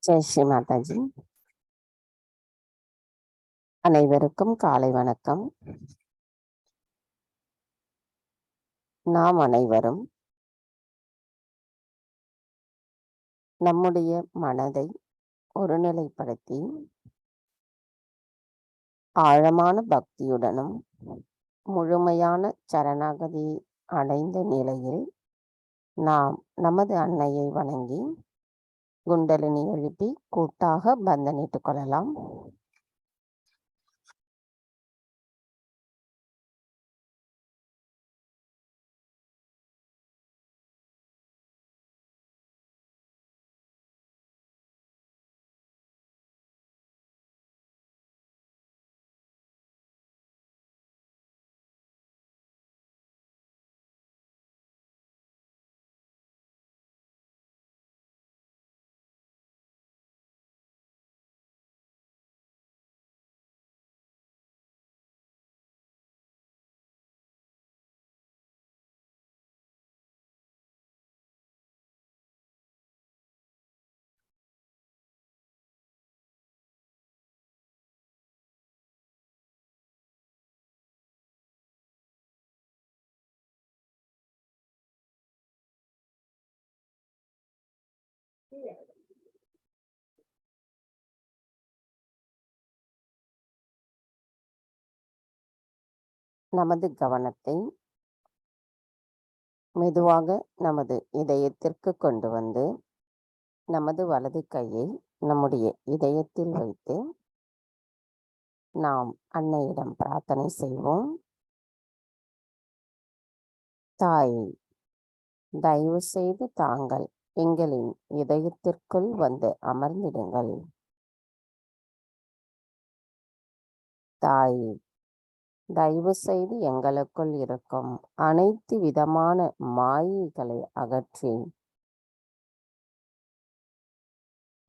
ஜெய் ஸ்ரீ மாதாஜி. அனைவருக்கும் காலை வணக்கம். நாம் அனைவரும் நம்முடைய மனதை ஒருநிலைப்படுத்தி ஆழமான பக்தியுடனும் முழுமையான சரணாகதி அடைந்த நிலையில் நாம் நமது அன்னையை வணங்கி குண்டலினி எழுப்பி கூட்டாக பந்தனிட்டுக் கொள்ளலாம். நமது கவனத்தை மெதுவாக நமது இதயத்திற்கு கொண்டு வந்து நமது வலது கையை நம்முடைய இதயத்தில் வைத்து நாம் அன்னையிடம் பிரார்த்தனை செய்வோம். தாயை, தயவு செய்து தாங்கள் எங்களின் இதயத்திற்குள் வந்து அமர்ந்திடுங்கள். தாயே, தயவு செய்து எங்களுக்குள் இருக்கும் அனைத்து விதமான மாயைகளை அகற்றி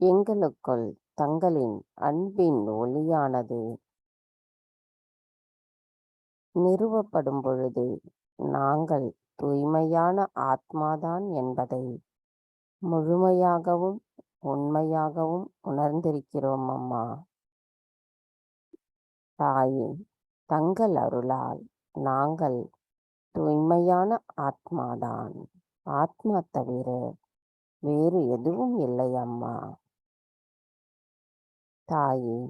எங்களுக்குள் தங்களின் அன்பின் ஒளியானது நிறுவப்படும் பொழுது நாங்கள் தூய்மையான ஆத்மாதான் என்பதை முழுமையாகவும் உண்மையாகவும் உணர்ந்திருக்கிறோம் அம்மா. தாயே, தங்கள் அருளால் நாங்கள் தூய்மையான ஆத்மாதான். ஆத்மா தவிர வேறு எதுவும் இல்லை அம்மா. தாயே,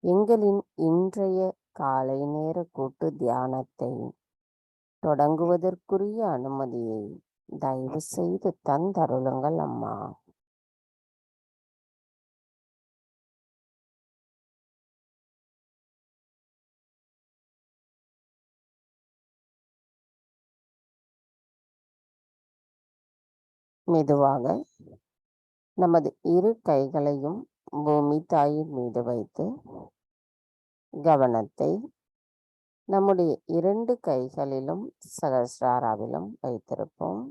எங்களின் இன்றைய காலை நேர கூட்டு தியானத்தை தொடங்குவதற்குரிய அனுமதியை தயவு செய்து தந்தருளுங்கள் அம்மா. மெதுவாக நமது இரு கைகளையும் பூமி தாயின் மீது வைத்து கவனத்தை நம்முடைய இரண்டு கைகளிலும் சகஸ்ராராவிலும் வைத்திருப்போம்.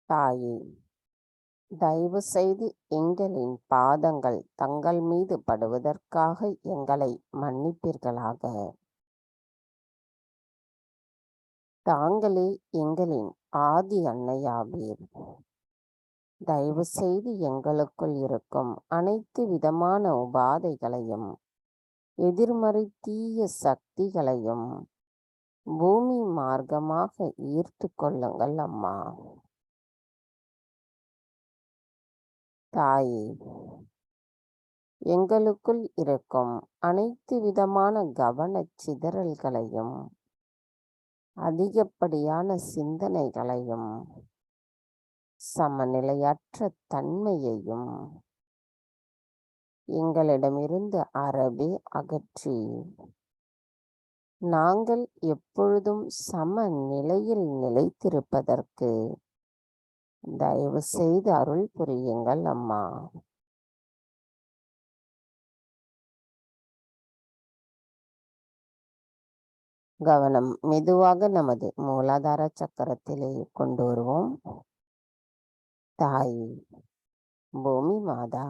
தாயே, தயவு செய்து எங்களின் பாதங்கள் தங்கள் மீது படுவதற்காக எங்களை மன்னிப்பீர்களாக. தாங்களே எங்களின் ஆதி அன்னையாவீர். தயவு செய்து எங்களுக்குள் இருக்கும் அனைத்து விதமான உபாதைகளையும் எதிர்மறை தீய சக்திகளையும் பூமி மார்க்கமாக ஈர்த்து கொள்ளுங்கள் அம்மா. தாயே, எங்களுக்குள் இருக்கும் அனைத்து விதமான கவனச் சிதறல்களையும் அதிகப்படியான சிந்தனைகளையும் சமநிலையற்ற தன்மையையும் எங்களிடமிருந்து அறவே அகற்றி நாங்கள் எப்பொழுதும் சமநிலையில் நிலைத்திருப்பதற்கு தயவு செய்து அருள் புரியுங்கள் அம்மா. கவனம் மெதுவாக நமது மூலாதார சக்கரத்திலே கொண்டு வருவோம். தாய் பூமி மாதா,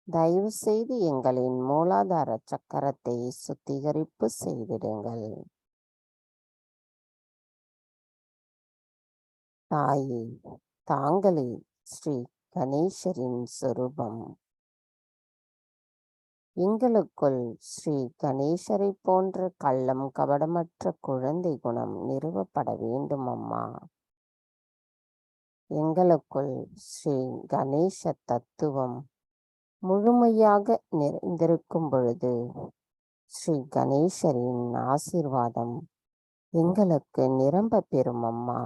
தயவு செய்து எங்களின் மூலாதார சக்கரத்தை சுத்திகரிப்பு செய்திடுங்கள். தாயே, தாங்களே ஸ்ரீ கணேசரின் சொரூபம். எங்களுக்குள் ஸ்ரீ கணேசரை போன்ற கள்ளம் கபடமற்ற குழந்தை குணம் நிறுவப்பட வேண்டும் அம்மா. எங்களுக்குள் ஸ்ரீ கணேச தத்துவம் முழுமையாக நிறைந்திருக்கும் பொழுது ஸ்ரீ கணேசரின் ஆசீர்வாதம் எங்களுக்கு நிரம்ப பெறும் அம்மா.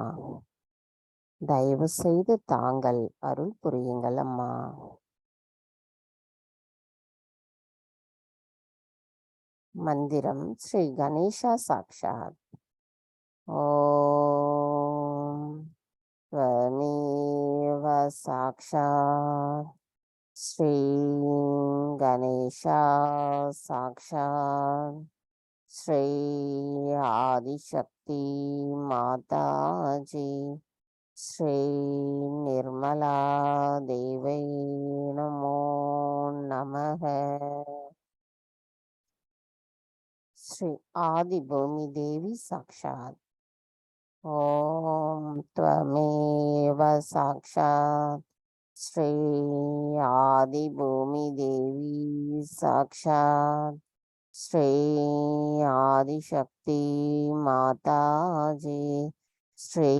தயவு செய்து தாங்கள் அருள் புரியுங்கள் அம்மா. மந்திரம் ஸ்ரீ கணேசா சாக்ஷாத். ஓம் त्वमेव साक्षात् श्री गणेशा साक्षात् श्री आदिशक्ति माताजी श्री निर्मला देवै नमो नमः. श्री आदि भूमि देवी साक्षात्. ओम त्वमेव साक्षात् श्री आदि भूमि देवी साक्षात् श्री आदिशक्ति माताजी श्री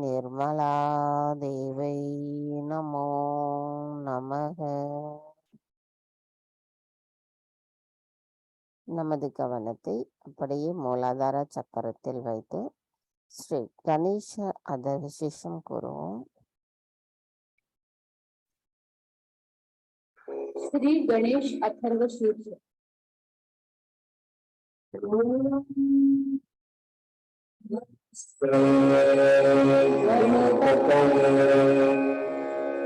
निर्मला देवै नमो नमः. நமது கவனத்தை அப்படியே மூலாதார சக்கரத்தில் வைத்து ஸ்ரீ கணேச அதவிசேஷம் கூறுவோம். श्री गणेश अथर्व सूत्र.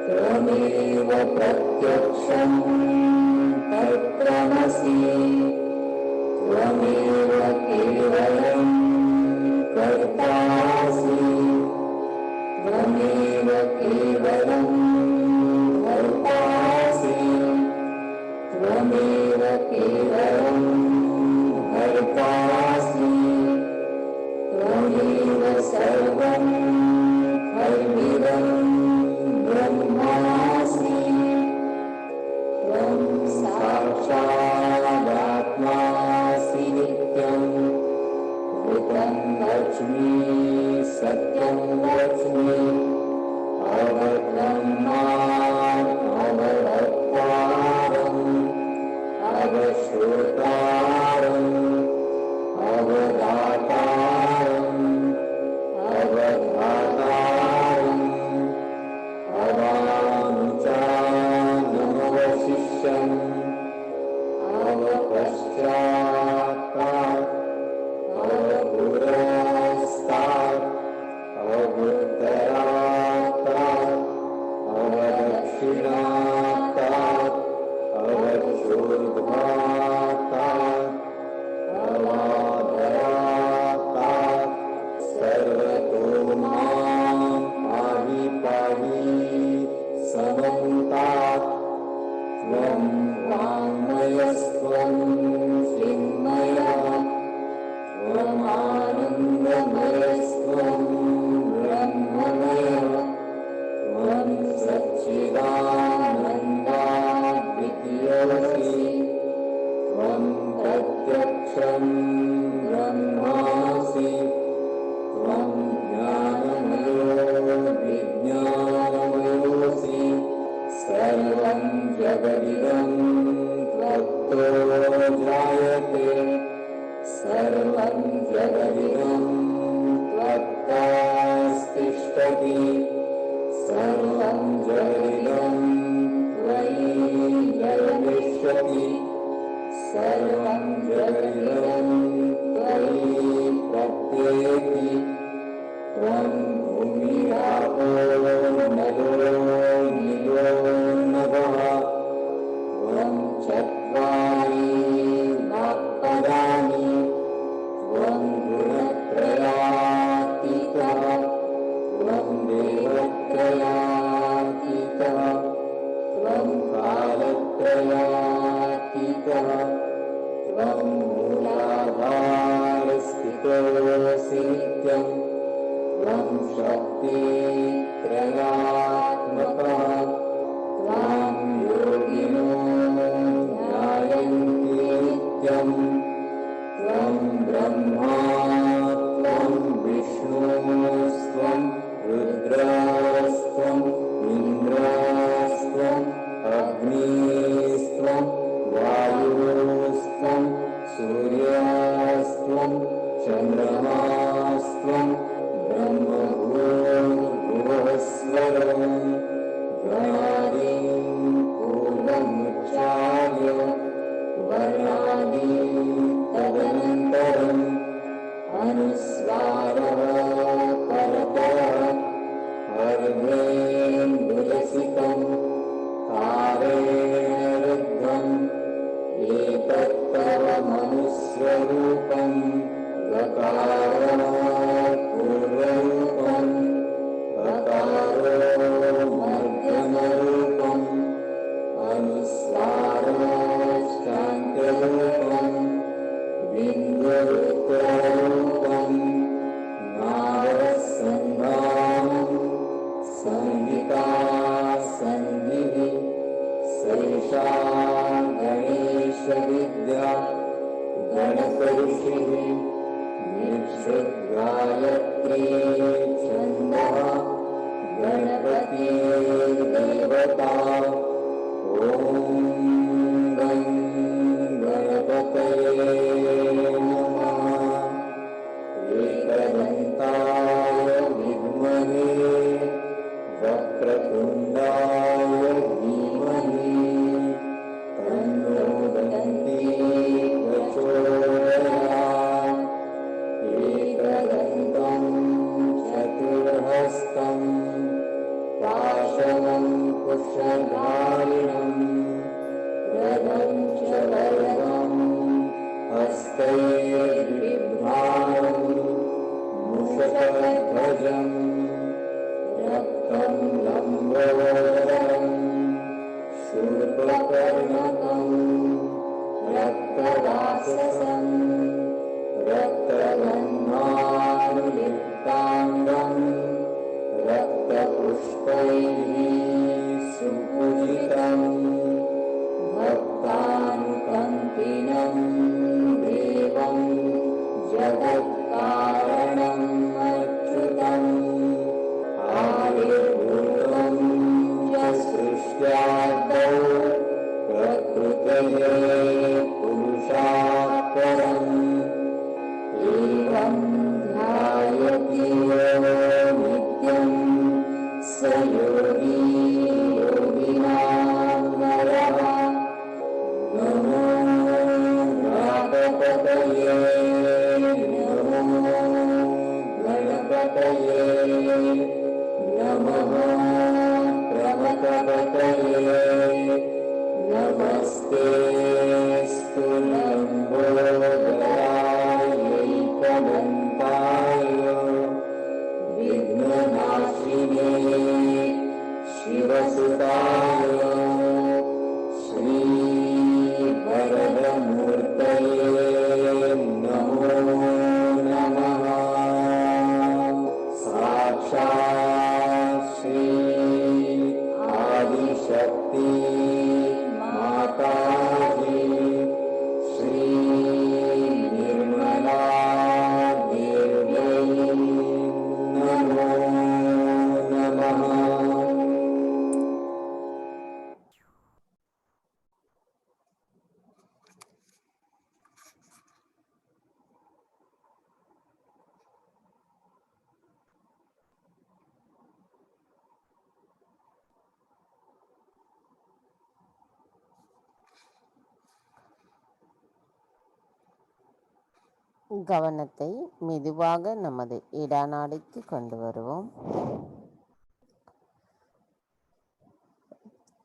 त्वमेव प्रत्यक्षं तत्त्वमसि त्वमेव केवलं कर्तासि त्वमेव केवलं कर्तासि त्वमेव केवलं कर्तासि त्वमेव सर्वं खल्विदं ब्रह्मासि त्वं साक्षादात्मासि नित्यं ऋतं लक्ष्मी सत्यं लक्ष्मी अवब्रह्मात् अवभक्तारम् अवश्रोतारम् अवदातारम् अवधातारम् अवानुचानमवशिष्यम् अवपश्चात्तात् अवपुरस्तात् अवुत्तरात्तात् अवदक्षिणात्तात् अवचोर्ध्वात्तात् अवाधरात्तात् सर्वतो मां पाहि पाहि समन्तात् त्वं वाङ्मयस्त्वं चिन्मयः त्वमानन्दमयस्त्वं ब्रह्ममयः त्वं सच्चिदानन्दाद्वितीयोऽसि त्वं प्रत्यक्षं ब्रह्मासि त्वं ज्ञानमयो विज्ञानमयोऽसि सर्वं जगदिदं त्वत्तो जायते सर्वं जगदिदं त्वत्तास्तिष्ठति सर्वं जगदिदं त्वयि जगदिष्यति सर्वं जगदिदं त्वयि प्रत्येति त्वं भूमिरापो नलो निलो नभः त्वं चत्वारि वाक्पदानि त्वं गुणत्रयातीतः त्वं देवत्रयातीतः त्वं कालत्रयातीतः त्वं मूलाधारस्थितोऽसि नित्यं त्वं शक्तित्रयात्मका त्वां योगिनो ध्यायन्ति नित्यम् त्वं ब्रह्मा त्वं विष्णुस्त्वं रुद्रस्त्वम् इन्द्रस्त्वम् अग्निस्त्वं वायुस्त्वं सूर्यस्त्वं चन्द्रमास्त्वं ब्रह्मभूर्भुवस्वरं गणादिं पूर्वमुच्चार्य वर्णादिं तदनन्तरम् अनुस्वारः परतः अर्धेन्दुरसिकं तारेण रुद्धम् एतत्तव मनुष्यरूपं गकारात् पूर्वरूपम् गकारो मध्यमरूपम् अनुस्वाराश्चान्त्यरूपम् बिन्दुरुत्तररूपम् नारसन्धानम् संहिता सन्धिः सैषा गणेशविद्या गणकऋषिः निक्षुद्गायत्री छन्दः गणपतिर्देवता ॐ गं गणपतये नमः एकदन्ताय विद्महे वक्रतुण्डाय धीमहि तन्नो दन्ती प्रचोदयात् एकदन्तं चतुर्हस्तं पाशवं कुशधारिणं रथं च वरदं हस्तैर्बिभ्राणं मूषकध्वजम् रक्तं लम्बोदरं शूर्पकर्णकं रक्तवाससं रक्तगन्धानुलिप्ताङ्गं रक्तपुष्पैः सुपूजितं भक्तानुकम्पिनं देवं जगत्कारणम् अच्युतम् आविर्भूतं च सृष्ट्यादौ प्रकृतये पुरुषात् परम् एवं ध्यायति यो नित्यं स योगी योगिनां नरः नमो गणपतये नमो गणपतये नमः प्रमथपतये नमस्ते स्तुलम्बोदरायैकदन्ताय विघ्ननाशिने शिवसुताय श्रीवरदमूर्तये नमो नमः साक्षात् श्री आदिशक्ति माताजी श्री निर्मला देव्यै नमो नमः। கவனத்தை மெதுவாக நமது இடநாடிக்கு கொண்டு வருவோம்.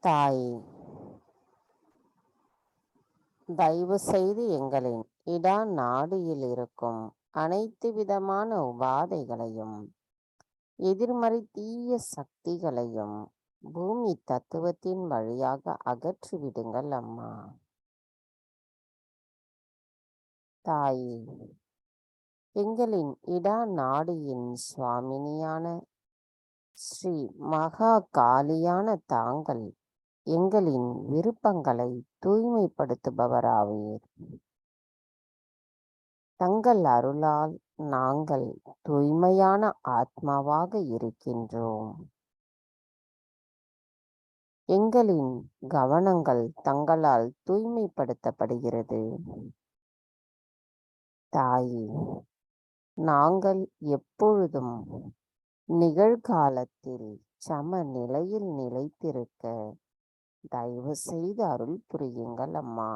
தாயே, தயவு செய்து எங்களின் இடநாடியில் இருக்கும் அனைத்து விதமான உபாதைகளையும் எதிர்மறை தீய சக்திகளையும் பூமி தத்துவத்தின் வழியாக அகற்றிவிடுங்கள் அம்மா. தாயே, எங்களின் இடா நாடியின் சுவாமினியான ஸ்ரீ மகா காளியான தாங்கள் எங்களின் விருப்பங்களை தூய்மைப்படுத்துபவராவீர். தங்கள் அருளால் நாங்கள் தூய்மையான ஆத்மாவாக இருக்கின்றோம். எங்களின் கவனங்கள் தங்களால் தூய்மைப்படுத்தப்படுகிறது. தாயே, நாங்கள் எப்பொழுதும் நிகழ்காலத்தில் சமநிலையில் நிலைத்திருக்க தயவு செய்து அருள் புரியுங்கள் அம்மா.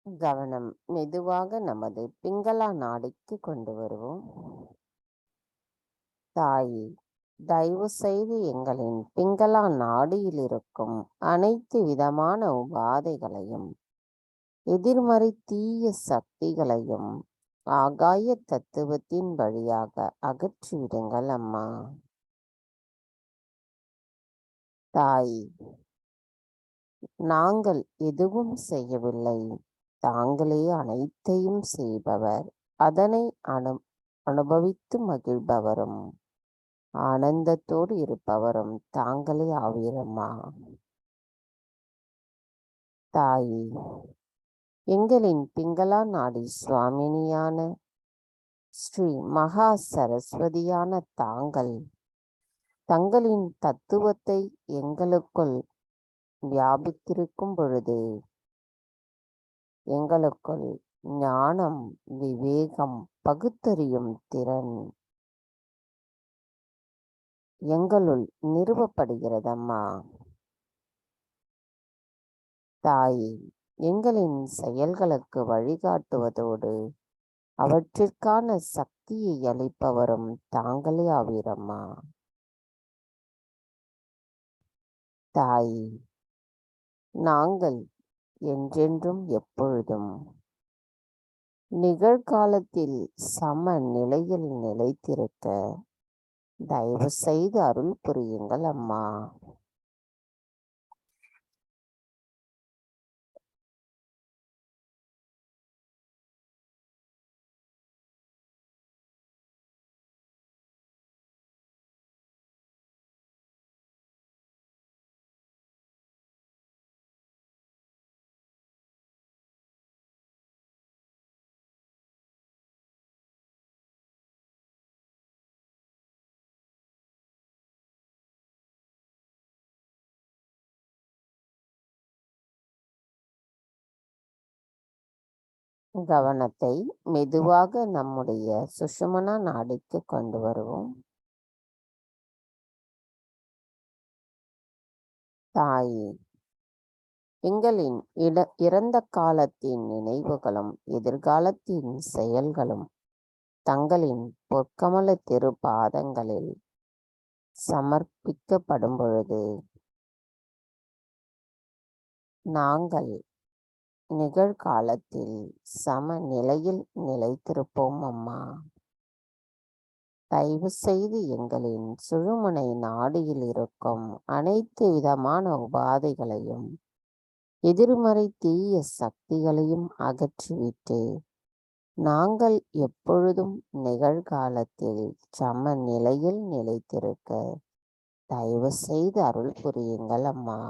கவனம் மெதுவாக நமது பிங்களா நாடிக்கு கொண்டு வருவோம். தாயே, தயவு செய்து எங்களின் பிங்களா நாடியில் இருக்கும் அனைத்து விதமான உபாதைகளையும் எதிர்மறை தீய சக்திகளையும் ஆகாய தத்துவத்தின் வழியாக அகற்றிவிடுங்கள் அம்மா. தாய், நாங்கள் எதுவும் செய்யவில்லை, தாங்களே அனைத்தையும் செய்பவர், அதனை அனுபவித்து மகிழ்பவரும் ஆனந்தத்தோடு இருப்பவரும் தாங்களே ஆவீரம்மா. தாயே, எங்களின் பிங்களா நாடி சுவாமினியான ஸ்ரீ மகா சரஸ்வதியான தாங்கள் தங்களின் தத்துவத்தை எங்களுக்குள் வியாபித்திருக்கும் பொழுது எங்களுக்குள் ஞானம், விவேகம், பகுத்தறியும் திறன் எங்களுள் நிறுவப்படுகிறதம்மா. தாயே, எங்களின் செயல்களுக்கு வழிகாட்டுவதோடு அவற்றிற்கான சக்தியை அளிப்பவரும் தாங்களே ஆவீரம்மா. தாயே, நாங்கள் என்றென்றும் எப்பொழுதும் நிகழ்காலத்தில் சம நிலையில் நிலைத்திருக்க தயவு செய்து அருள் புரியுங்கள் அம்மா. கவனத்தை மெதுவாக நம்முடைய சுஷுமனா நாடிக்கு கொண்டு வருவோம். தாயே, எங்களின் இறந்த காலத்தின் நினைவுகளும் எதிர்காலத்தின் செயல்களும் தங்களின் பொற்கமல திருப்பாதங்களில் சமர்ப்பிக்கப்படும் பொழுது நாங்கள் நிகழ்காலத்தில் சமநிலையில் நிலைத்திருப்போம் அம்மா. தயவு செய்து எங்களின் சுழுமுனை நாடியில் இருக்கும் அனைத்து விதமான உபாதைகளையும் எதிர்மறை தீய சக்திகளையும் அகற்றிவிட்டு நாங்கள் எப்பொழுதும் நிகழ்காலத்தில் சமநிலையில் நிலைத்திருக்க தயவு செய்து அருள் புரியுங்கள் அம்மா.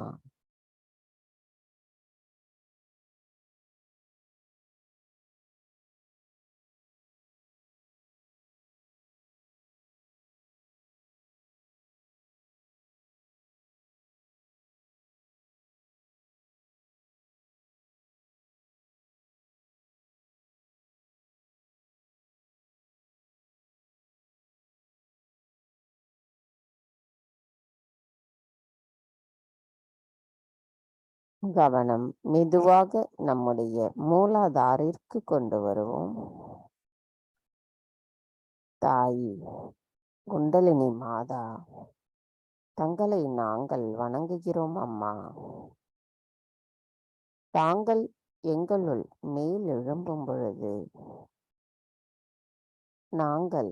கவனம் மெதுவாக நம்முடைய மூலாதாரிற்கு கொண்டு வருவோம். தாயி குண்டலினி மாதா, தங்களை நாங்கள் வணங்குகிறோம் அம்மா. தாங்கள் எங்களுள் மேல் எழும்பும் பொழுது நாங்கள்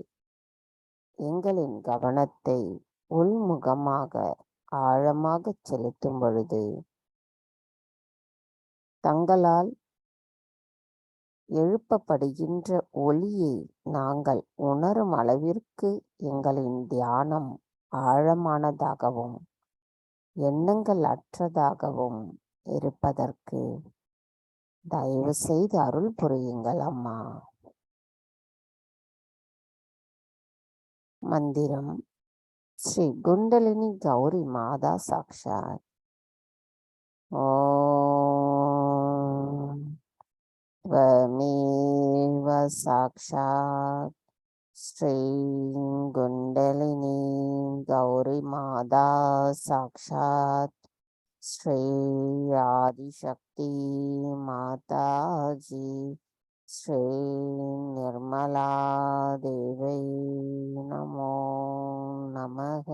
எங்களின் கவனத்தை உள்முகமாக ஆழமாக செலுத்தும் பொழுது தங்களால் எழுப்பப்படுகின்ற ஒளியை நாங்கள் உணரும் அளவிற்கு எங்களின் தியானம் ஆழமானதாகவும் எண்ணங்கள் அற்றதாகவும் இருப்பதற்கு தயவு செய்து அருள் புரியுங்கள் அம்மா. மந்திரம் ஸ்ரீ குண்டலினி கௌரி மாதா சாக்ஷாத். ஓம் त्वमेव साक्षात् श्री कुण्डलिनी गौरी माता साक्षात् श्री आदिशक्ति माताजी श्री निर्मला देवी नमो नमः.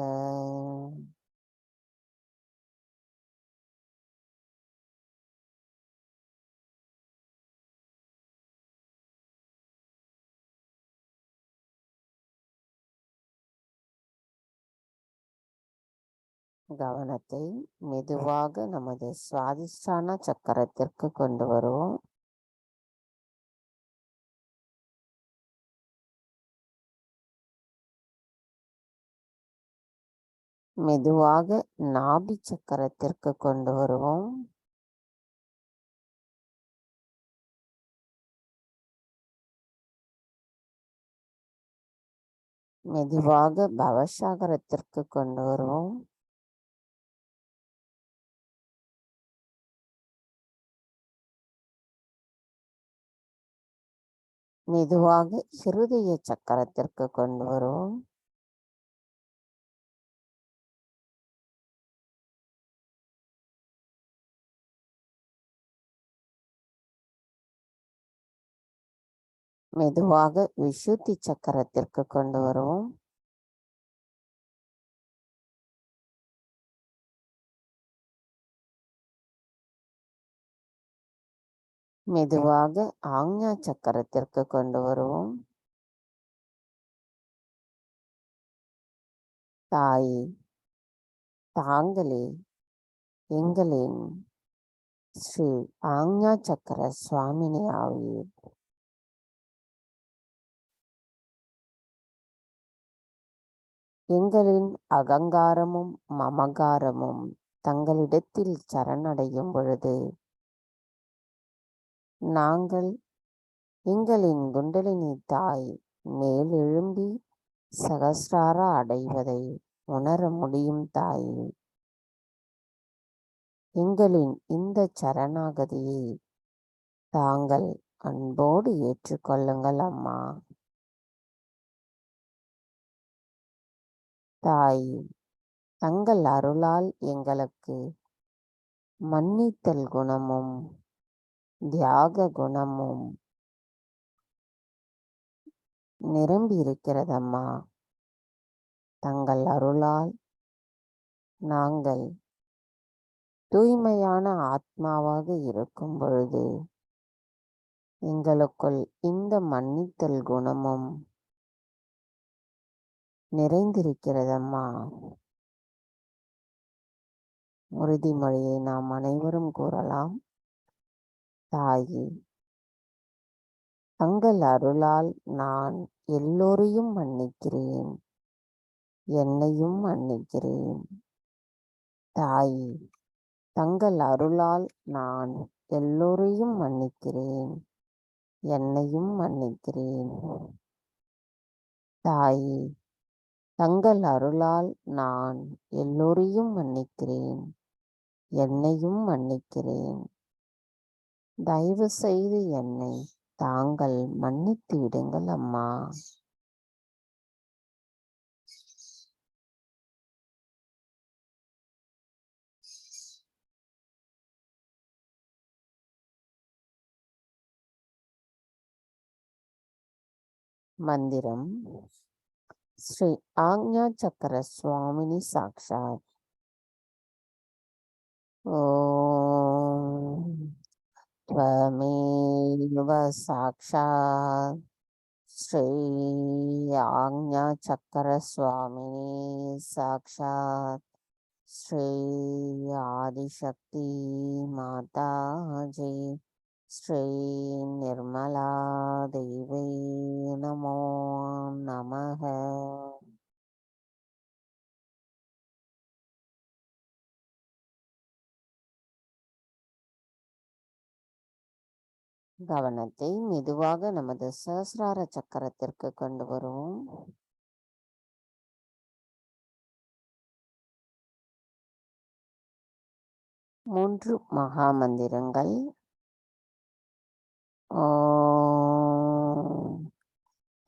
கவனத்தை மெதுவாக நமது சுவாதிஷ்டான சக்கரத்திற்கு கொண்டு வருவோம். மெதுவாக நாபி சக்கரத்திற்கு கொண்டு வருவோம். மெதுவாக பவசாகரத்திற்கு கொண்டு வருவோம். மெதுவாக இருதய சக்கரத்திற்கு கொண்டு வருவோம். மெதுவாக விசுத்தி சக்கரத்திற்கு கொண்டு வருவோம். மெதுவாக ஆக்ஞா சக்கரத்திற்கு கொண்டு வருவோம். தாயே, தாங்களே எங்களின் ஸ்ரீ ஆக்ஞா சக்கர சுவாமினி ஆவீர். எங்களின் அகங்காரமும் மமகாரமும் தங்களிடத்தில் சரணடையும் பொழுது நாங்கள் எங்களின் குண்டலினி தாய் மேலெழும்பி சகஸ்ராரா அடைவதை உணர முடியும் தாயே. எங்களின் இந்த சரணாகதியை தாங்கள் அன்போடு ஏற்றுக்கொள்ளுங்கள் அம்மா. தாய், தங்கள் அருளால் எங்களுக்கு மன்னித்தல் குணமும் தியாக குணமும் நிரம்பி இருக்கிறதம்மா. தங்கள் அருளால் நாங்கள் தூய்மையான ஆத்மாவாக இருக்கும் பொழுது எங்களுக்குள் இந்த மன்னித்தல் குணமும் நிறைந்திருக்கிறதம்மா. உறுதிமொழியை நாம் அனைவரும் கூறலாம். தாயே, தங்கள் அருளால் நான் எல்லோரையும் மன்னிக்கிறேன், என்னையும் மன்னிக்கிறேன். தாயே, தங்கள் அருளால் நான் எல்லோரையும் மன்னிக்கிறேன், என்னையும் மன்னிக்கிறேன். தாயே, தங்கள் அருளால் நான் எல்லோரையும் மன்னிக்கிறேன், என்னையும் மன்னிக்கிறேன். தயவு செய்து என்னை தாங்கள் மன்னித்து விடுங்கள் அம்மா. மந்திரம் ஸ்ரீ ஆக்ஞா சக்கர சுவாமினி சாக்ஷாத். ஓம் त्वमेव साक्षात् श्री आज्ञा चक्र स्वामिनी साक्षात् श्री आदिशक्ति माता जी श्री निर्मला देवी नमो नमः. கவனத்தை மெதுவாக நமது சஹஸ்ரார சக்கரத்திற்கு கொண்டு வருவோம். மூன்று மகா மந்திரங்கள். ஓம்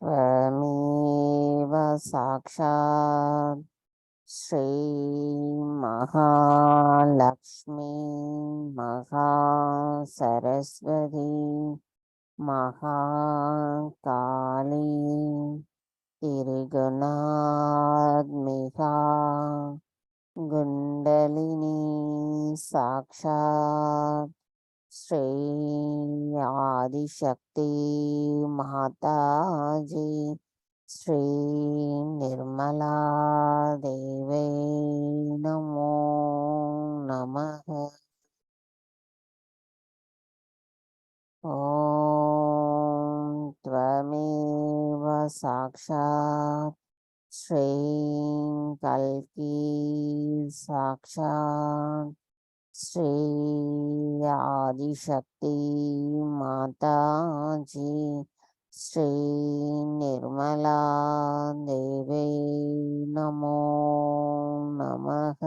त्वमेव साक्षात् श्री महालक्ष्मी महासरस्वती महाकाली त्रिगुणात्मिका कुण्डलिनी साक्षात् श्री आदिशक्ति माता जी श्री निर्मला देवी नमो नमः. ओम त्वमेव साक्षात् श्री कल्की साक्षात् श्री आदिशक्ति माता जी श्री निर्मला देवी नमो नमः.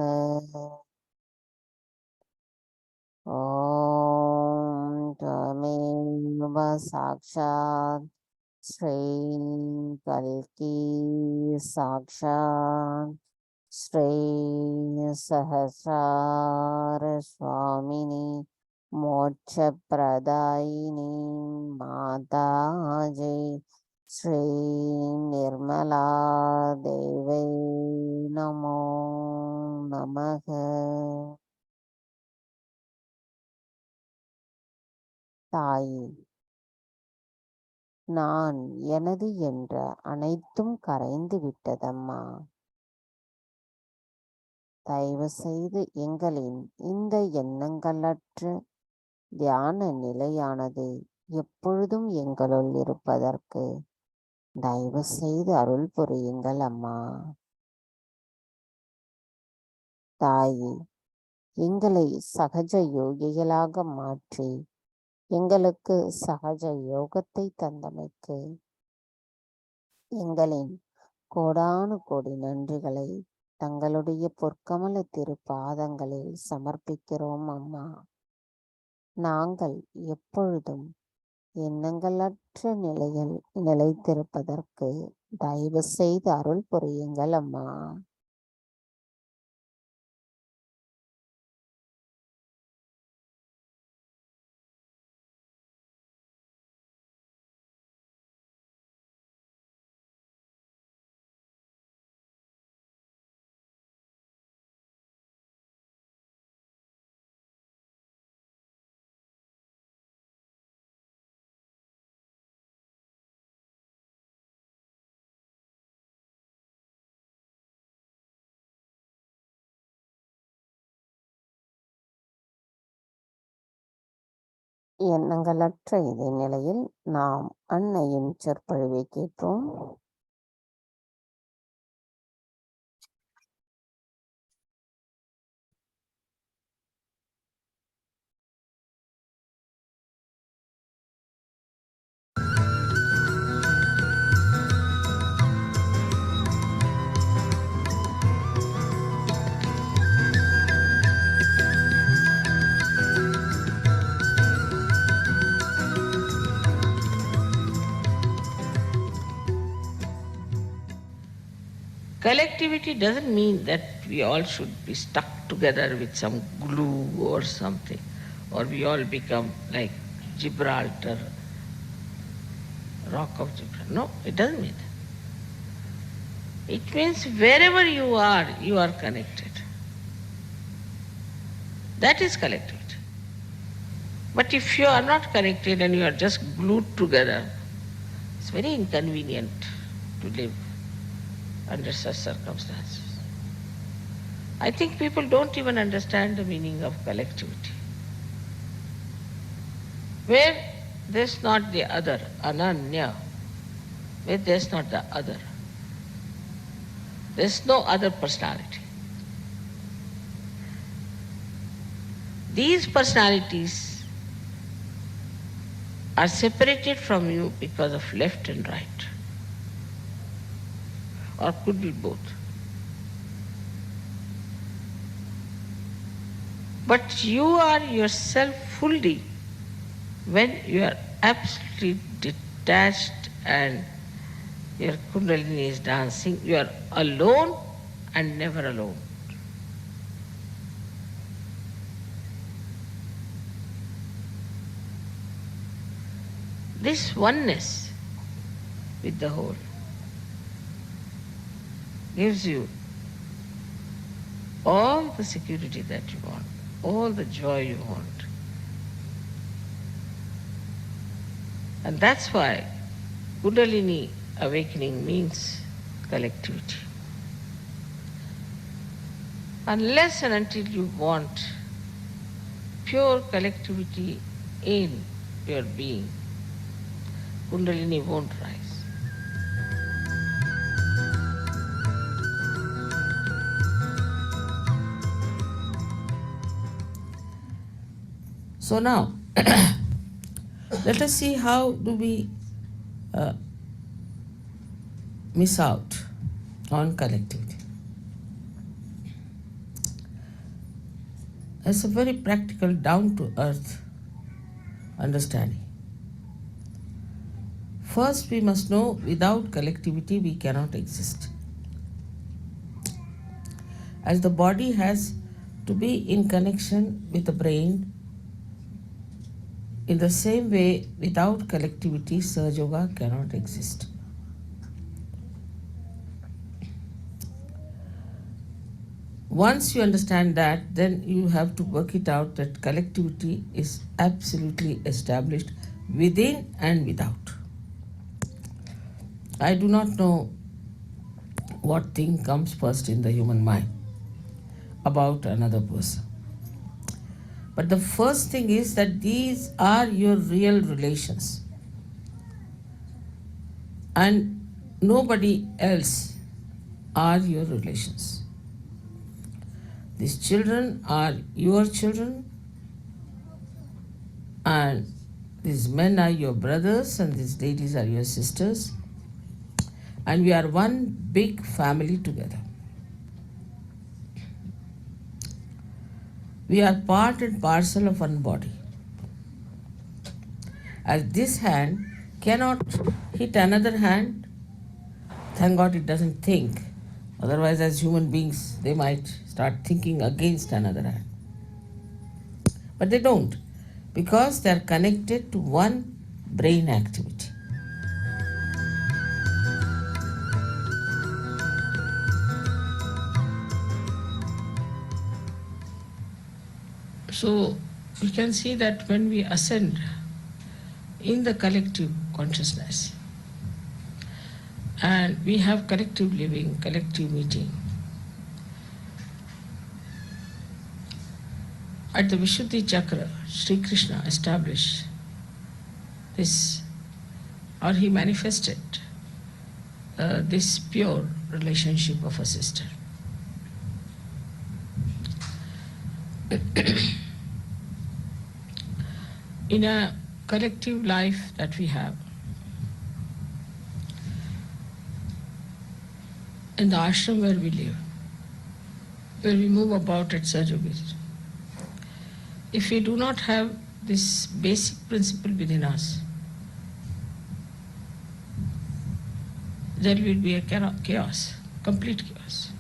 ओम त्वमेव साक्षात् श्री कल्की साक्षात् श्री सहस्रार स्वामिनी मोक्षप्रदायिनी माता जी श्री निर्मला देवी नमो नमः. தாயே, நான் எனது என்ற அனைத்தும் கரைந்து விட்டதம்மா. தயவு செய்து எங்களின் இந்த எண்ணங்களற்ற தியான நிலையானது எப்பொழுதும் எங்களுள் இருப்பதற்கு தயவு செய்து அருள் புரியுங்கள் அம்மா. தாயே, எங்களை சகஜ யோகிகளாக மாற்றி எங்களுக்கு சகஜ யோகத்தை தந்தமைக்கு எங்களின் கோடானு கோடி நன்றிகளை தங்களுடைய பொற்கமல திருப்பாதங்களில் சமர்ப்பிக்கிறோம் அம்மா. நாங்கள் எப்பொழுதும் எண்ணங்களற்ற நிலையில் நிலைத்திருப்பதற்கு தயவு செய்து அருள் புரியுங்கள் அம்மா. எண்ணங்களற்ற இதே நிலையில் நாம் அன்னையின் சொற்பொழிவை கேட்போம். Collectivity doesn't mean that we all should be stuck together with some glue or something, or we all become like Gibraltar rock of Gibraltar. No, it doesn't mean that. It means wherever you are connected. That is collectivity. But if you are not connected and you are just glued together, it's very inconvenient to live under such circumstances. I think people don't even understand the meaning of collectivity. Where there's not the other, ananya, where there's not the other, there's no other personality. These personalities are separated from you because of left and right, or could be both. But you are yourself fully when you are absolutely detached and your Kundalini is dancing. You are alone and never alone. This oneness with the whole gives you all the security that you want, all the joy you want. And that's why Kundalini awakening means collectivity. Unless and until you want pure collectivity in your being, Kundalini won't rise. So now, let us see how do we miss out on collectivity. It's a very practical, down-to-earth understanding. First, we must know without collectivity we cannot exist. As the body has to be in connection with the brain, in the same way, without collectivity, Sahaj Yoga cannot exist. Once you understand that, then you have to work it out that collectivity is absolutely established within and without. I do not know what thing comes first in the human mind about another person. But the first thing is that these are your real relations. And nobody else are your relations. These children are your children, and these men are your brothers, and these ladies are your sisters. And we are one big family together. We are part and parcel of one body. As this hand cannot hit another hand, thank God it doesn't think. Otherwise, as human beings, they might start thinking against another hand. But they don't, because they are connected to one brain activity. So we can see that when we ascend in the collective consciousness and we have collective living, collective meeting, at the Vishuddhi Chakra, Sri Krishna established this, or he manifested this pure relationship of a sister. In a collective life that we have, in the ashram where we live, where we move about at Sahaj Yoga, if we do not have this basic principle within us, there will be a chaos, complete chaos.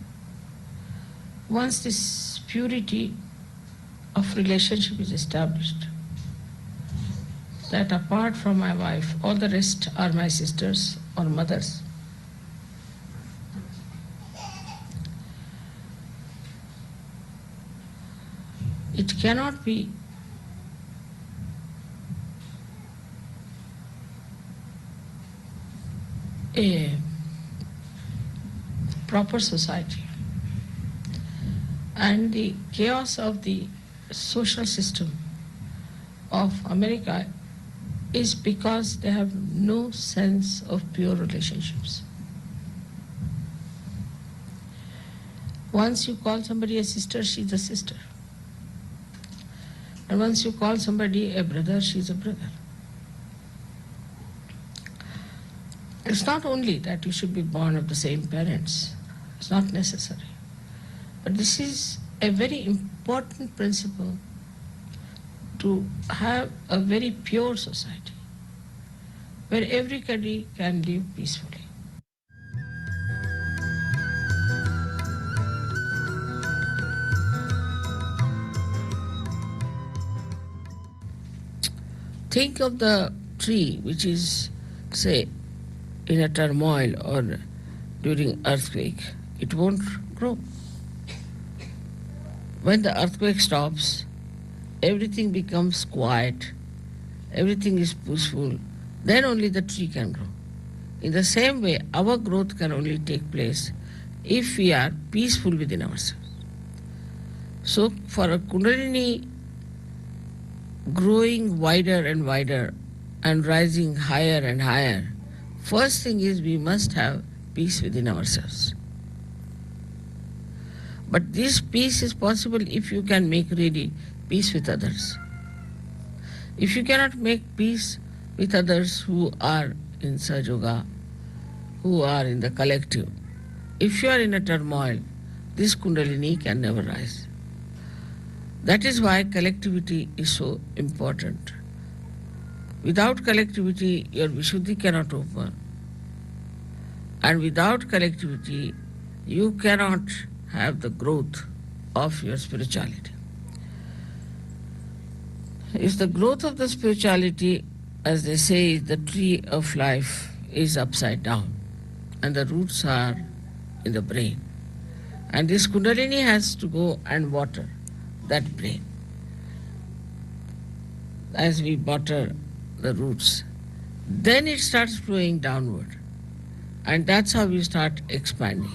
Once this purity of relationship is established, that apart from my wife, all the rest are my sisters or mothers. It cannot be a proper society. And the chaos of the social system of America is because they have no sense of pure relationships. Once you call somebody a sister, she's a sister. And once you call somebody a brother, she's a brother. It's not only that you should be born of the same parents, it's not necessary. But this is a very important principle to have a very pure society where everybody can live peacefully. Think of the tree which is, say, in a turmoil or during earthquake. It won't grow. When the earthquake stops, everything becomes quiet, everything is peaceful, then only the tree can grow. In the same way, our growth can only take place if we are peaceful within ourselves. So, for a Kundalini growing wider and wider and rising higher and higher, first thing is we must have peace within ourselves. But this peace is possible if you can make really peace with others. If you cannot make peace with others who are in Sahaja, who are in the collective, if you are in a turmoil, this Kundalini can never rise. That is why collectivity is so important. Without collectivity, your Vishuddhi cannot open. And without collectivity, you cannot have the growth of your spirituality. If the growth of the spirituality, as they say, the tree of life is upside down and the roots are in the brain. And this Kundalini has to go and water that brain. As we water the roots, then it starts flowing downward. And that's how we start expanding.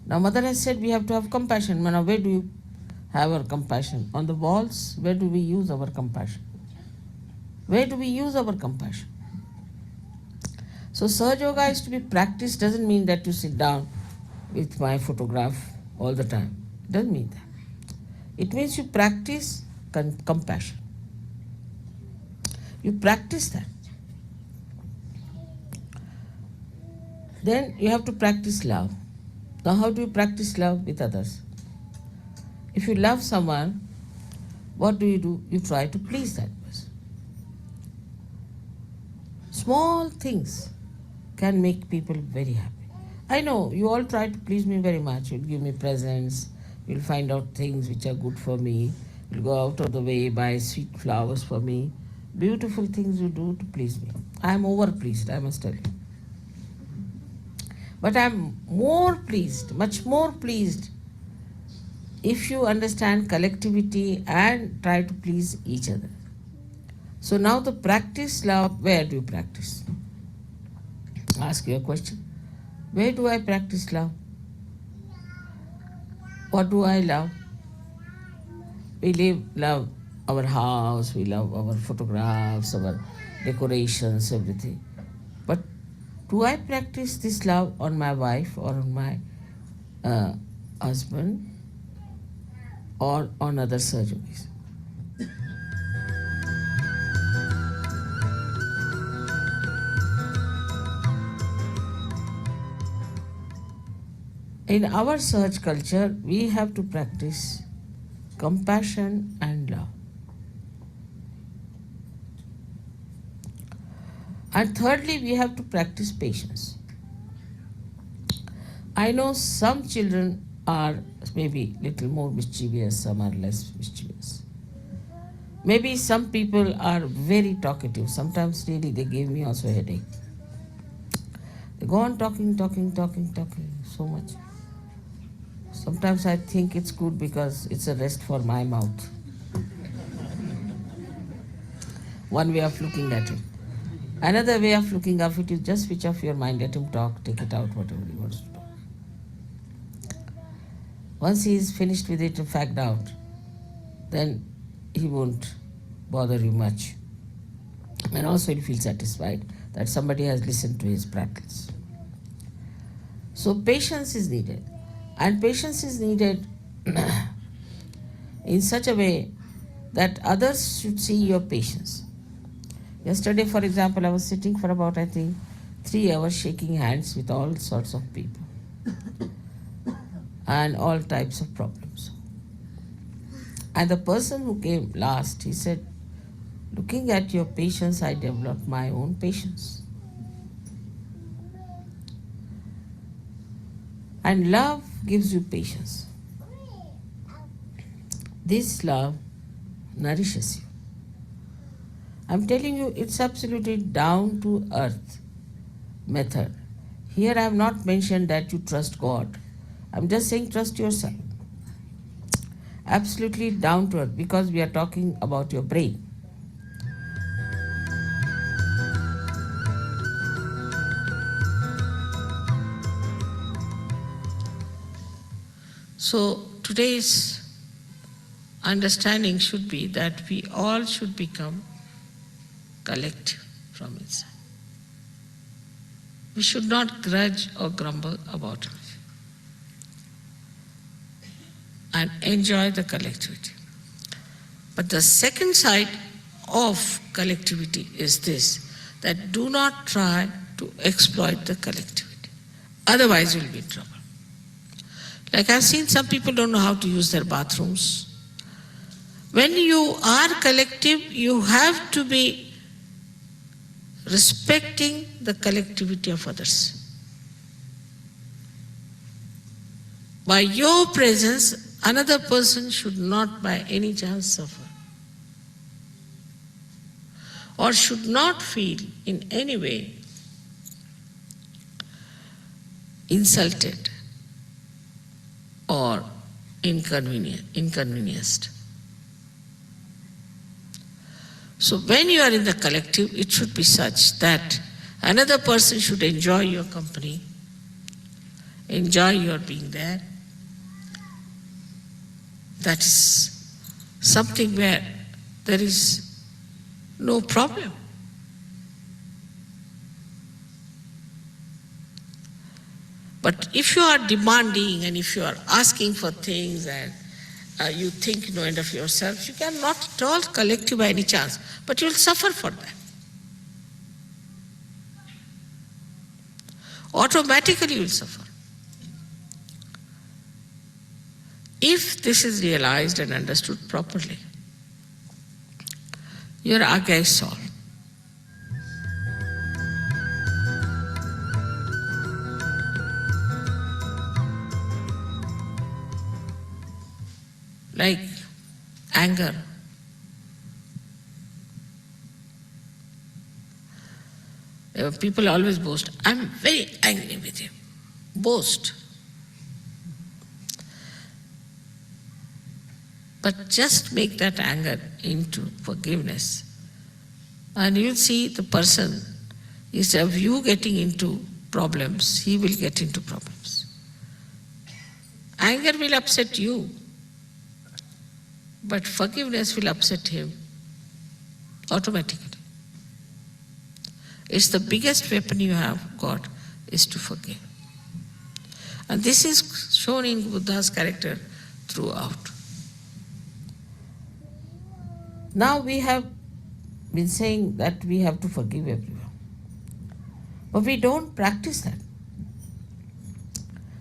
Now, Mother has said we have to have compassion. Now, where do you have our compassion? On the walls, where do we use our compassion? Where do we use our compassion? So, Sahaja Yoga is to be practiced, doesn't mean that you sit down with my photograph all the time. It doesn't mean that. It means you practice compassion. You practice that. Then you have to practice love. Now, how do you practice love with others? If you love someone, what do? You try to please that person. Small things can make people very happy. I know you all try to please me very much. You'll give me presents, you'll find out things which are good for me, you'll go out of the way, buy sweet flowers for me. Beautiful things you do to please me. I am over pleased, I must tell you. But I am more pleased, much more pleased, if you understand collectivity and try to please each other. So now the practice love, where do you practice? Ask you a question. Where do I practice love? What do I love? We love our house, we love our photographs, our decorations, everything. But do I practice this love on my wife or on my husband or on other surgeries? In our Sahaj culture, we have to practice compassion and love. And thirdly, we have to practice patience. I know some children are maybe little more mischievous, some are less mischievous. Maybe some people are very talkative. Sometimes really they give me also a headache. They go on talking so much. Sometimes I think it's good because it's a rest for my mouth. One way of looking at it. Another way of looking at it is just switch off your mind, let him talk, take it out, whatever he wants to talk. Once he is finished with it and fagged out, then he won't bother you much. And also he'll feel satisfied that somebody has listened to his prattle. So patience is needed. And patience is needed in such a way that others should see your patience. Yesterday, for example, I was sitting for about, I think, 3 hours shaking hands with all sorts of people and all types of problems. And the person who came last, he said, looking at your patience, I developed my own patience. And love gives you patience. This love nourishes you. I'm telling you, it's absolutely down to earth method. Here I have not mentioned that you trust God. I'm just saying trust yourself. Absolutely down to earth, because we are talking about your brain. So today's understanding should be that we all should become collective from inside. We should not grudge or grumble about it and enjoy the collectivity. But the second side of collectivity is this, that do not try to exploit the collectivity. Otherwise you'll be in trouble. Like I've seen some people don't know how to use their bathrooms. When you are collective, you have to be respecting the collectivity of others. By your presence, another person should not by any chance suffer or should not feel in any way insulted or inconvenienced. So when you are in the collective, it should be such that another person should enjoy your company, enjoy your being there. That is something where there is no problem. But if you are demanding and if you are asking for things and you think no end of yourself, you cannot at all collective by any chance, but you will suffer for that. Automatically you will suffer. If this is realized and understood properly, your agya is solved. Like anger. People always boast, I'm very angry with him. Boast. But just make that anger into forgiveness. And you'll see the person, instead of you getting into problems, he will get into problems. Anger will upset you, but forgiveness will upset him automatically. It's the biggest weapon you have got is to forgive. And this is shown in Buddha's character throughout. Now we have been saying that we have to forgive everyone. But we don't practice that.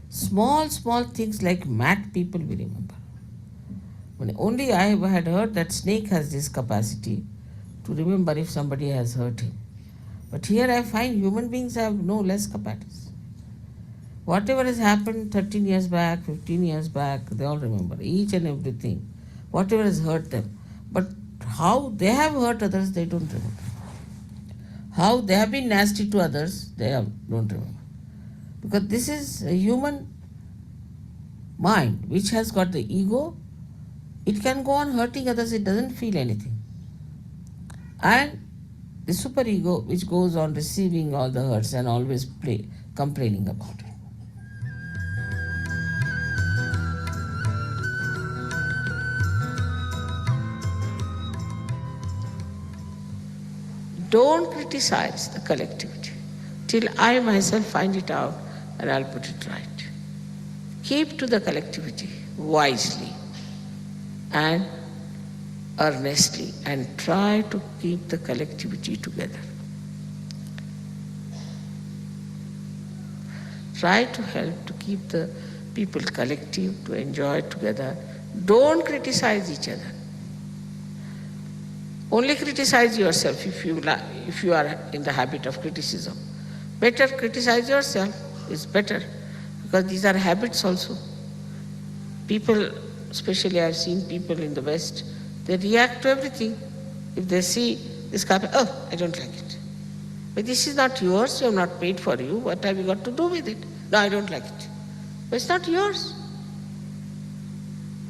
Small things like mad people we remember. Only I had heard that snake has this capacity to remember if somebody has hurt him. But here I find human beings have no less capacity. Whatever has happened 13 years back, 15 years back, they all remember each and everything. Whatever has hurt them. But how they have hurt others, they don't remember. How they have been nasty to others, don't remember. Because this is a human mind which has got the ego. It can go on hurting others, it doesn't feel anything. And the superego which goes on receiving all the hurts and always complaining about it. Don't criticize the collectivity till I myself find it out and I'll put it right. Keep to the collectivity wisely and earnestly and try to keep the collectivity together. Try to help to keep the people collective, to enjoy together. Don't criticize each other. Only criticize yourself if you are in the habit of criticism. Better criticize yourself is better, because these are habits also. People, especially I've seen people in the West, they react to everything. If they see this carpet, oh, I don't like it. But this is not yours, you have not paid for you. What have you got to do with it? No, I don't like it. But it's not yours.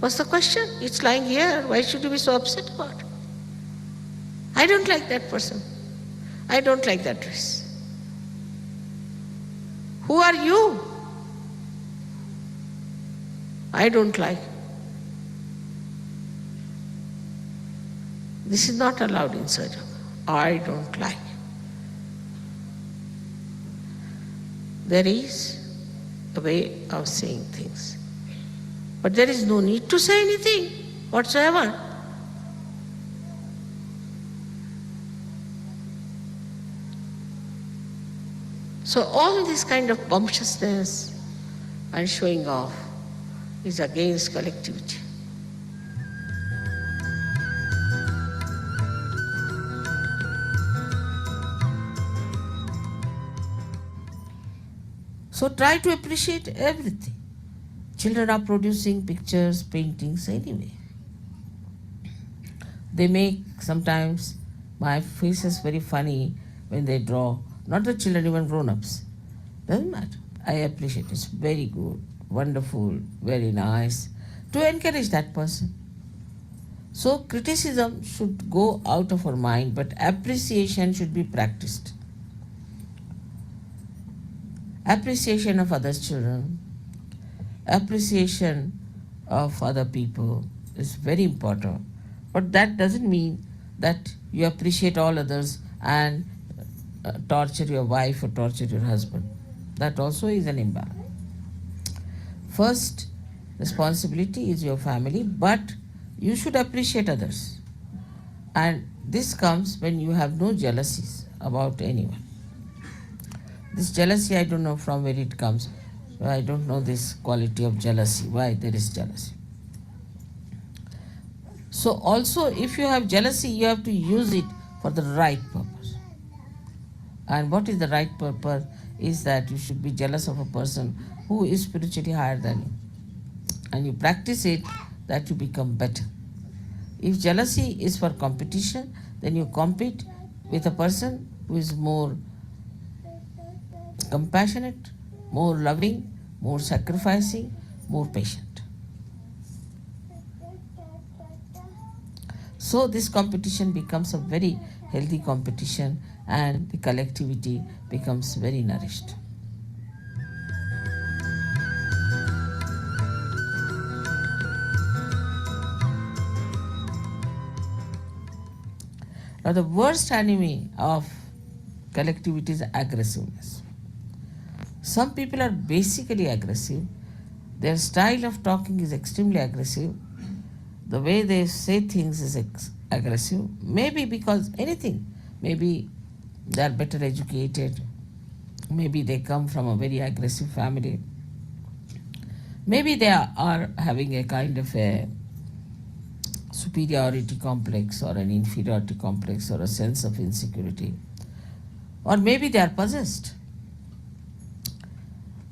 What's the question? It's lying here. Why should you be so upset about it? I don't like that person. I don't like that dress. Who are you? I don't like. This is not allowed in Sahajya. I don't like. There is a way of saying things. But there is no need to say anything whatsoever. So all this kind of bumptiousness and showing off is against collectivity. So try to appreciate everything. Children are producing pictures, paintings anyway. They make sometimes my face is very funny when they draw. Not the children, even grown-ups. Doesn't matter. I appreciate it. It's very good, wonderful, very nice. To encourage that person. So criticism should go out of our mind, but appreciation should be practiced. Appreciation of others' children, appreciation of other people is very important. But that doesn't mean that you appreciate all others and torture your wife or torture your husband. That also is an imbalance. First responsibility is your family, but you should appreciate others. And this comes when you have no jealousies about anyone. This jealousy, I don't know from where it comes. I don't know this quality of jealousy, why there is jealousy. So also, if you have jealousy, you have to use it for the right purpose. And what is the right purpose? Is that you should be jealous of a person who is spiritually higher than you. And you practice it, that you become better. If jealousy is for competition, then you compete with a person who is more compassionate, more loving, more sacrificing, more patient. So this competition becomes a very healthy competition and the collectivity becomes very nourished. Now the worst enemy of collectivity is aggressiveness. Some people are basically aggressive. Their style of talking is extremely aggressive. The way they say things is aggressive. Maybe because anything. Maybe they are better educated. Maybe they come from a very aggressive family. Maybe they are having a kind of a superiority complex or an inferiority complex or a sense of insecurity. Or maybe they are possessed.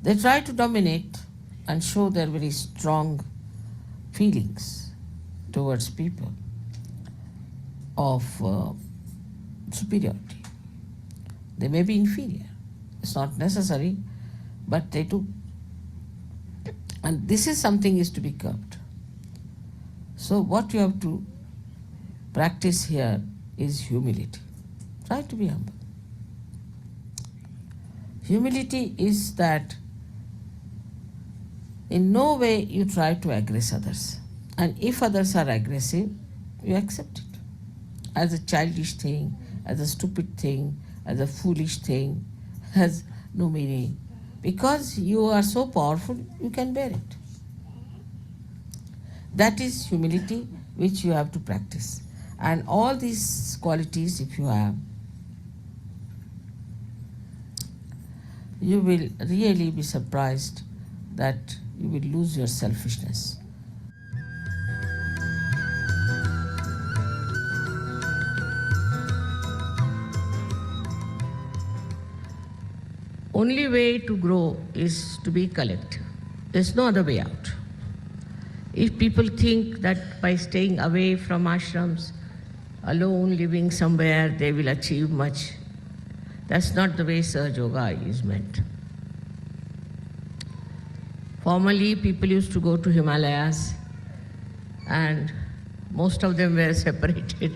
They try to dominate and show their very strong feelings towards people of superiority. They may be inferior. It's not necessary, but they do. And this is something is to be curbed. So what you have to practice here is humility. Try to be humble. Humility is that in no way you try to aggress others. And if others are aggressive, you accept it as a childish thing, as a stupid thing, as a foolish thing, has no meaning. Because you are so powerful, you can bear it. That is humility which you have to practice. And all these qualities, if you have, you will really be surprised that you will lose your selfishness. Only way to grow is to be collective. There's no other way out. If people think that by staying away from ashrams, alone living somewhere, they will achieve much, that's not the way Sahaj Yoga is meant. Formerly, people used to go to Himalayas, and most of them were separated,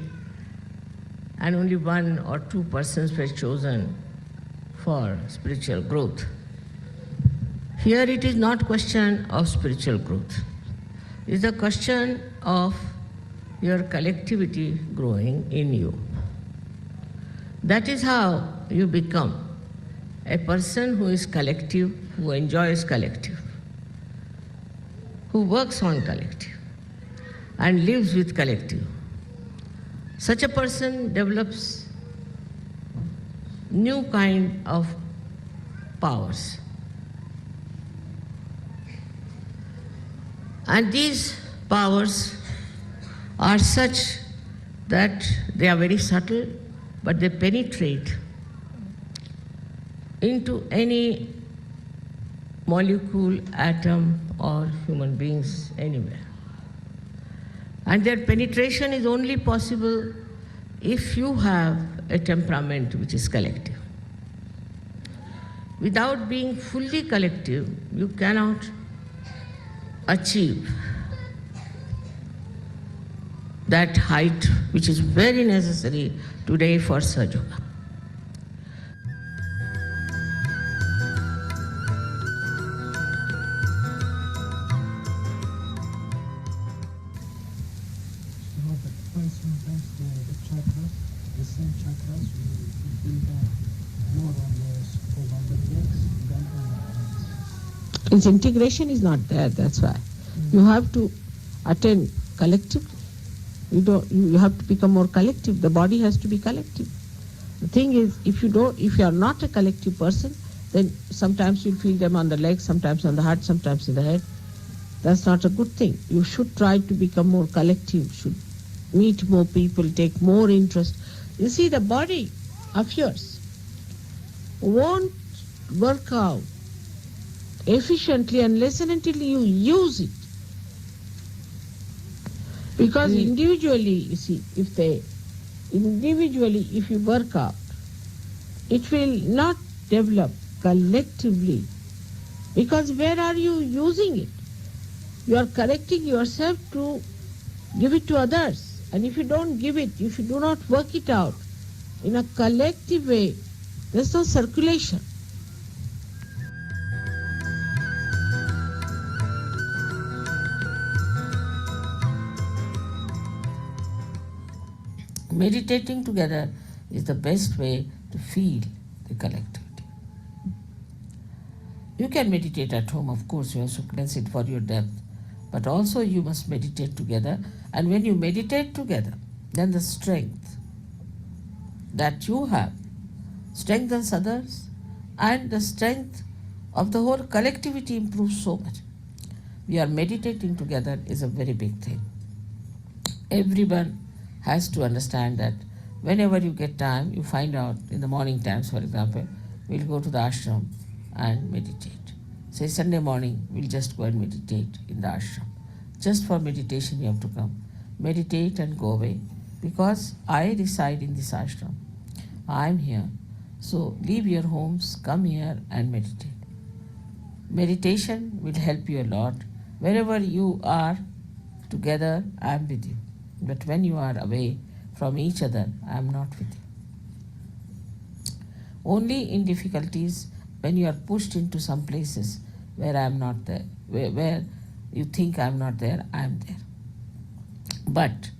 and only 1 or 2 persons were chosen for spiritual growth. Here it is not question of spiritual growth. It's a question of your collectivity growing in you. That is how you become a person who is collective, who enjoys collective, who works on collective and lives with collective. Such a person develops new kind of powers. And these powers are such that they are very subtle, but they penetrate into any molecule, atom, or human beings anywhere. And their penetration is only possible if you have a temperament which is collective. Without being fully collective, you cannot achieve that height which is very necessary today for Sahaj Yoga. Its integration is not there, that's why. You have to attend collectively. You have to become more collective. The body has to be collective. The thing is, if you are not a collective person, then sometimes you'll feel them on the legs, sometimes on the heart, sometimes in the head. That's not a good thing. You should try to become more collective, should meet more people, take more interest. You see, the body of yours won't work out efficiently unless and until you use it. Because individually, you see, if you work out, it will not develop collectively. Because where are you using it? You are correcting yourself to give it to others. And if you don't give it, if you do not work it out in a collective way, there's no circulation. Meditating together is the best way to feel the collectivity. You can meditate at home, of course, you have to cleanse it for your depth, but also you must meditate together. And when you meditate together, then the strength that you have strengthens others, and the strength of the whole collectivity improves so much. We are meditating together is a very big thing. Everyone has to understand that whenever you get time, you find out in the morning times, for example, we'll go to the ashram and meditate. Say Sunday morning, we'll just go and meditate in the ashram. Just for meditation you have to come. Meditate and go away. Because I reside in this ashram. I'm here. So leave your homes, come here and meditate. Meditation will help you a lot. Wherever you are together, I am with you. But when you are away from each other, I am not with you. Only in difficulties, when you are pushed into some places where I am not there, where you think I am not there, I am there. But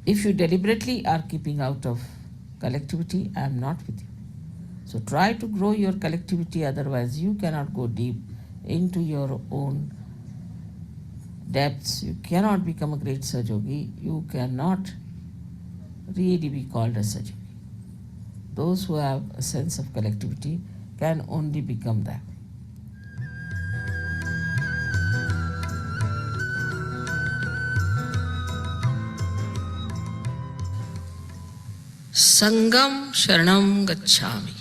if you deliberately are keeping out of collectivity, I am not with you. So try to grow your collectivity, otherwise you cannot go deep into your own depths. You cannot become a great Sahajogi. You cannot really be called a Sahajogi. Those who have a sense of collectivity can only become that. Sangam Sharanam Gacchami.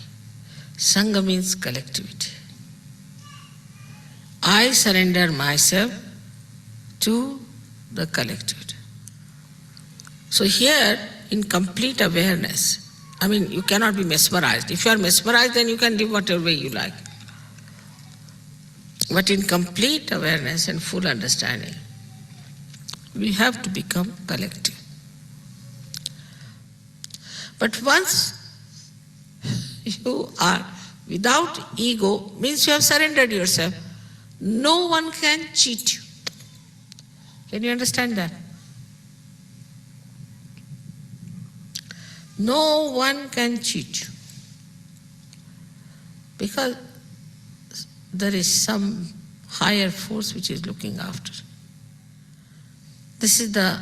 Sangha means collectivity. I surrender myself to the collectivity. So here, in complete awareness, you cannot be mesmerized. If you are mesmerized, then you can live whatever way you like. But in complete awareness and full understanding, we have to become collective. But once you are without ego, means you have surrendered yourself. No one can cheat you. Can you understand that? No one can cheat you. Because there is some higher force which is looking after. This is the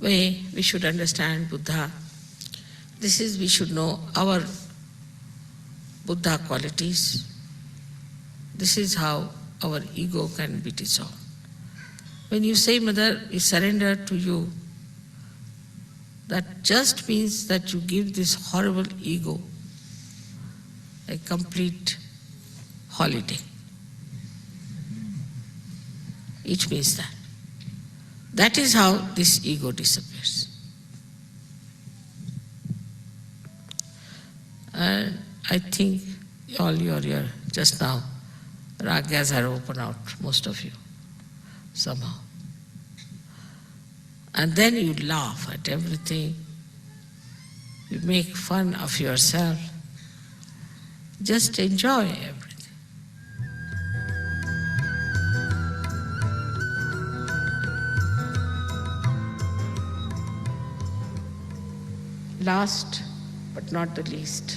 way we should understand Buddha. This is, we should know our Buddha qualities. This is how our ego can be dissolved. When you say, Mother, we surrender to you, that just means that you give this horrible ego a complete holiday. It means that. That is how this ego disappears. And I think all your just now, ragas are open out, most of you, somehow. And then you laugh at everything. You make fun of yourself. Just enjoy everything. Last but not the least,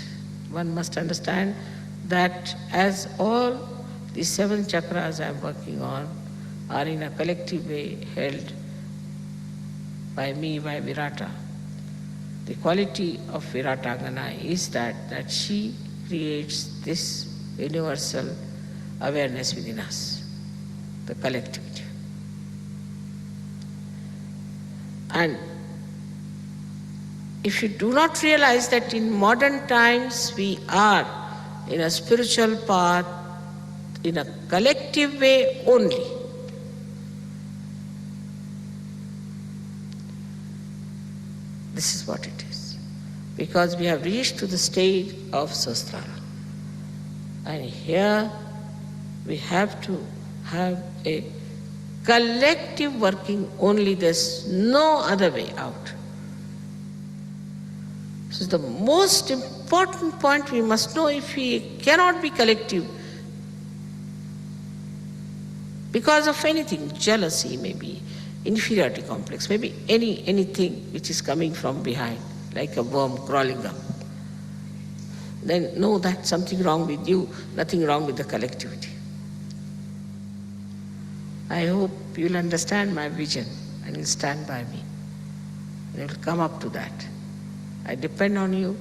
one must understand that as all the 7 chakras I am working on are in a collective way held by me, by Virata, the quality of Viratangana is that she creates this universal awareness within us, the collectivity. And if you do not realize that in modern times we are in a spiritual path, in a collective way only, this is what it is. Because we have reached to the stage of Sahasrara. And here we have to have a collective working only. There's no other way out. This is the most important point we must know. If we cannot be collective because of anything, jealousy maybe, inferiority complex, maybe anything which is coming from behind, like a worm crawling up, then know that something wrong with you, nothing wrong with the collectivity. I hope you'll understand my vision and you'll stand by me. And you'll come up to that. I depend on you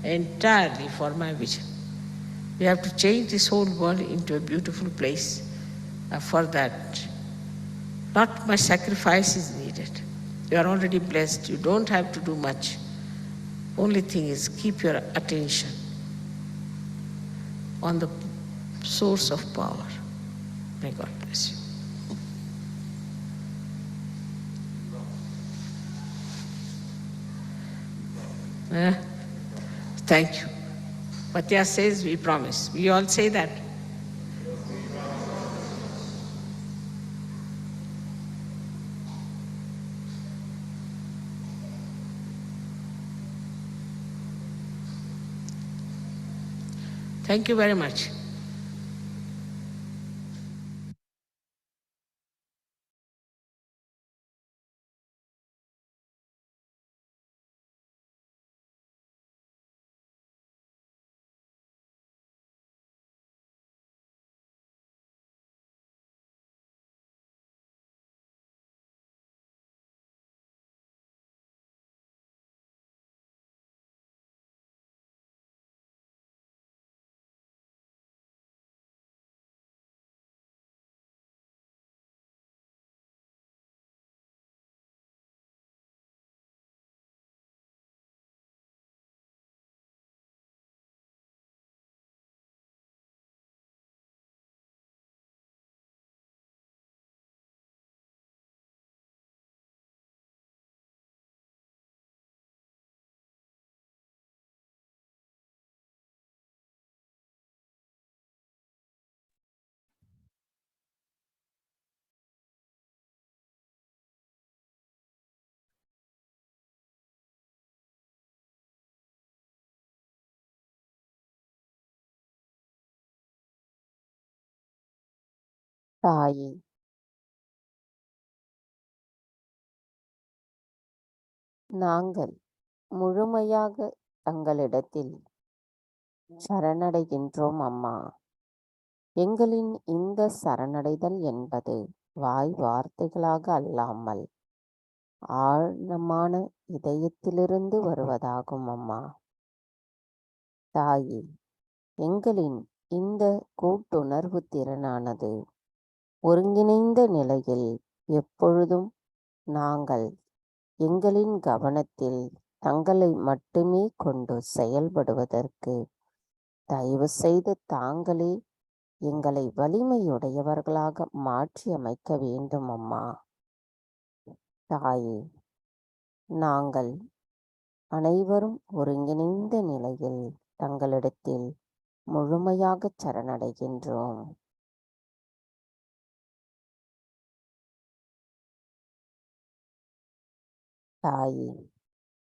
entirely for my vision. We have to change this whole world into a beautiful place. For that, not much sacrifice is needed. You are already blessed. You don't have to do much. Only thing is keep your attention on the source of power. May God bless you. Thank you. Patya says we promise. We all say that. Thank you very much. தாயே, நாங்கள் முழுமையாக தங்களிடத்தில் சரணடைகின்றோம் அம்மா. எங்களின் இந்த சரணடைதல் என்பது வாய் வார்த்தைகளாக அல்லாமல் ஆழமான இதயத்திலிருந்து வருவதாகும் அம்மா. தாயே, எங்களின் இந்த கூட்டுணர்வு திறனானது ஒருங்கிணைந்த நிலையில் எப்பொழுதும் நாங்கள் எங்களின் கவனத்தில் தங்களை மட்டுமே கொண்டு செயல்படுவதற்கு தயவு செய்து தாங்களே எங்களை வலிமையுடையவர்களாக மாற்றி அமைக்க வேண்டும் அம்மா. தாயே, நாங்கள் அனைவரும் ஒருங்கிணைந்த நிலையில் தங்களிடத்தில் முழுமையாக சரணடைகின்றோம். தாயே,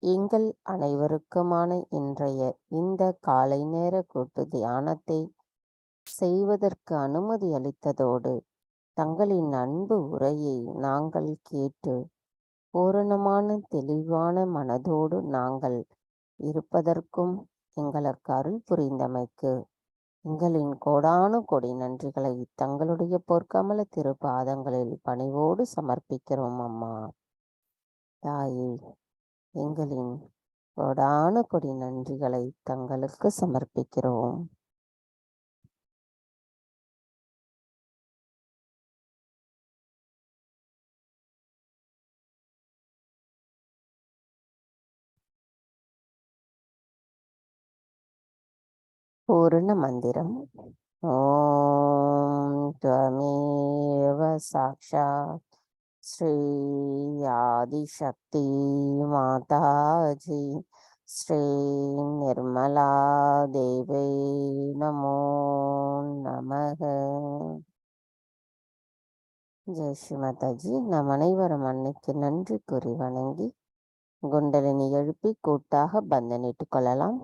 எங்கள் அனைவருக்குமான இன்றைய இந்த காலை நேர கூட்டு தியானத்தை செய்வதற்கு அனுமதி அளித்ததோடு தங்களின் அன்பு உரையை நாங்கள் கேட்டு பூரணமான தெளிவான மனதோடு நாங்கள் இருப்பதற்கும் எங்களுக்கு அருள் புரிந்தமைக்கு எங்களின் கோடானு கோடி நன்றிகளை தங்களுடைய பொற்கமல திருப்பாதங்களில் பணிவோடு சமர்ப்பிக்கிறோம் அம்மா. தாயே, எங்களின் கோடானு கோடி நன்றிகளை தங்களுக்கு சமர்ப்பிக்கிறோம். பூர்ண மந்திரம். ஓம் त्वमेव साक्षात् श्री आदिशक्ति माताजी श्री निर्मला देवी नमो नमः. ஜெய் ஸ்ரீ மாதாஜி. நாம் அனைவரும் அன்னைக்கு நன்றி கூறி வணங்கி குண்டலினி எழுப்பி கூட்டாக பந்தனிட்டுக் கொள்ளலாம்.